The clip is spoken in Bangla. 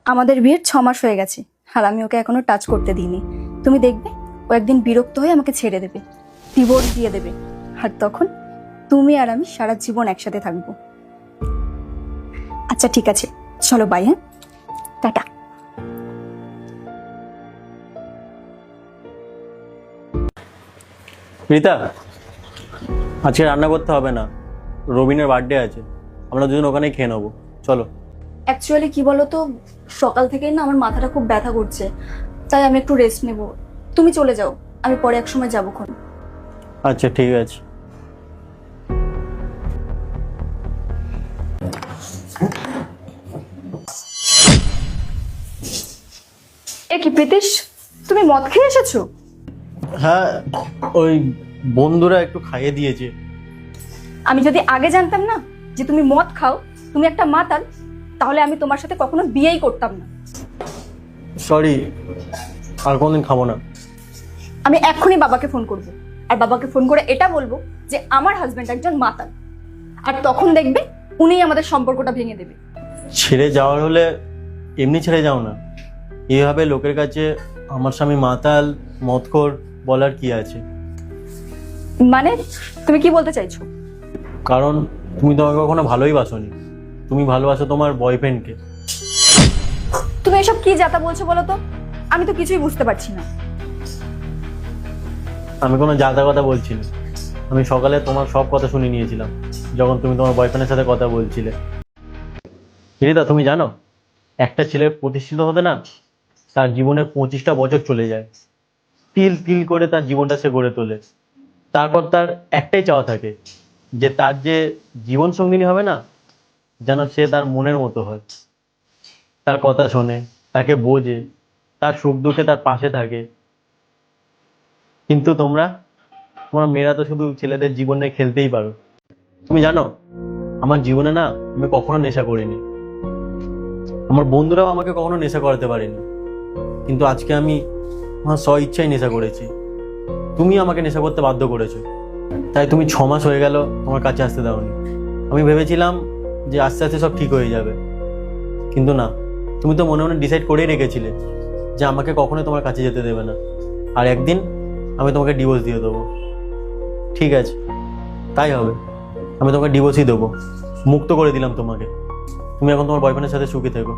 আমাদের বিয়ের 6 মাস হয়ে গেছে আর আমি ওকে এখনো টাচ করতে দিইনি। তুমি দেখবে ও একদিন বিরক্ত হয়ে আমাকে ছেড়ে দেবে, ডিভোর্স দিয়ে দেবে, আর তখন তুমি আর আমি সারা জীবন একসাথে থাকবো। আচ্ছা ঠিক আছে, চলো বাই। হ্যাঁ, টাটা। রীতা, আজকে রান্না করতে হবে না, রবিনের বার্থডে আছে, আমরা দুজন ওখানেই খেয়ে নেবো, চলো। অ্যাকচুয়ালি কি বলো তো, সকাল থেকেই না আমার মাথাটা খুব ব্যথা করছে, তাই আমি একটু রেস্ট নেব। তুমি চলে যাও, আমি পরে এক সময় যাবো খন। আচ্ছা ঠিক আছে। এ কি প্রীতিশ, তুমি মদ খেয়ে এসেছো? হ্যাঁ, ওই বন্ধুরা একটু খাইয়ে দিয়েছে। আমি যদি আগে জানতাম না যে তুমি মদ খাও, তুমি একটা মাতাল, তাহলে আমি তোমার সাথে কখনো বিয়েই করতাম না। সরি, আর কোনদিন খাবো না। আমি এক্ষুনি বাবাকে ফোন করব, আর বাবাকে ফোন করে এটা বলবো যে আমার হাজবেন্ড একজন মাতাল, আর তখন দেখবে উনিই আমাদের সম্পর্কটা ভেঙে দেবে। ছেড়ে যাওয়ার হলে এমনি ছেড়ে যাও না, এইভাবে লোকের কাছে আমার স্বামী মাতাল মদখোর বলার কি আছে? মানে তুমি কি বলতে চাইছো? কারণ তুমি তো আমাকে কখনো ভালোই বাসোনি, তুমি ভালোবাসো তোমার বয়ফ্রেন্ডকে। তুমি এসব কি যাতা বলছো বলো তো? আমি তো কিছুই বুঝতে পারছি না। আমি কোনো জাতা কথা বলছি না, আমি সকালে তোমার সব কথা শুনে নিয়েছিলাম যখন তুমি তোমার বয়ফ্রেন্ডের সাথে কথা বলছিলে। রিতা, তুমি জানো একটা ছেলের প্রতিষ্ঠিত হতে না তার জীবনের 25টা বছর চলে যায়, তিল তিল করে তার জীবনটা সে গড়ে তোলে। তারপর তার একটাই চাওয়া থাকে যে তার যে জীবন সঙ্গিনী হবে না, যেন সে তার মনের মতো হয়, তার কথা শোনে, তাকে বোঝে, তার সুখ দুঃখে তার পাশে থাকে। কিন্তু তোমরা তোমরা মেয়েরা তো শুধু ছেলেদের জীবন নিয়ে খেলতেই পারো। তুমি জানো আমার জীবনে না আমি কখনো নেশা করিনি, আমার বন্ধুরাও আমাকে কখনো নেশা করাতে পারেনি, কিন্তু আজকে আমি আমার স্ব ইচ্ছায় নেশা করেছি। তুমি আমাকে নেশা করতে বাধ্য করেছো, তাই তুমি 6 মাস হয়ে গেল তোমার কাছে আসতে দাওনি। আমি ভেবেছিলাম যে আস্তে আস্তে সব ঠিক হয়ে যাবে, কিন্তু না, তুমি তো মনে মনে ডিসাইড করেই রেখেছিলে যে আমাকে কখনোই তোমার কাছে যেতে দেবে না, আর একদিন আমি তোমাকে ডিভোর্স দিয়ে দেবো। ঠিক আছে, তাই হবে, আমি তোমাকে ডিভোর্সই দেবো, মুক্ত করে দিলাম তোমাকে। তুমি এখন তোমার বয়ফ্রেন্ডের সাথে সুখী থেকো।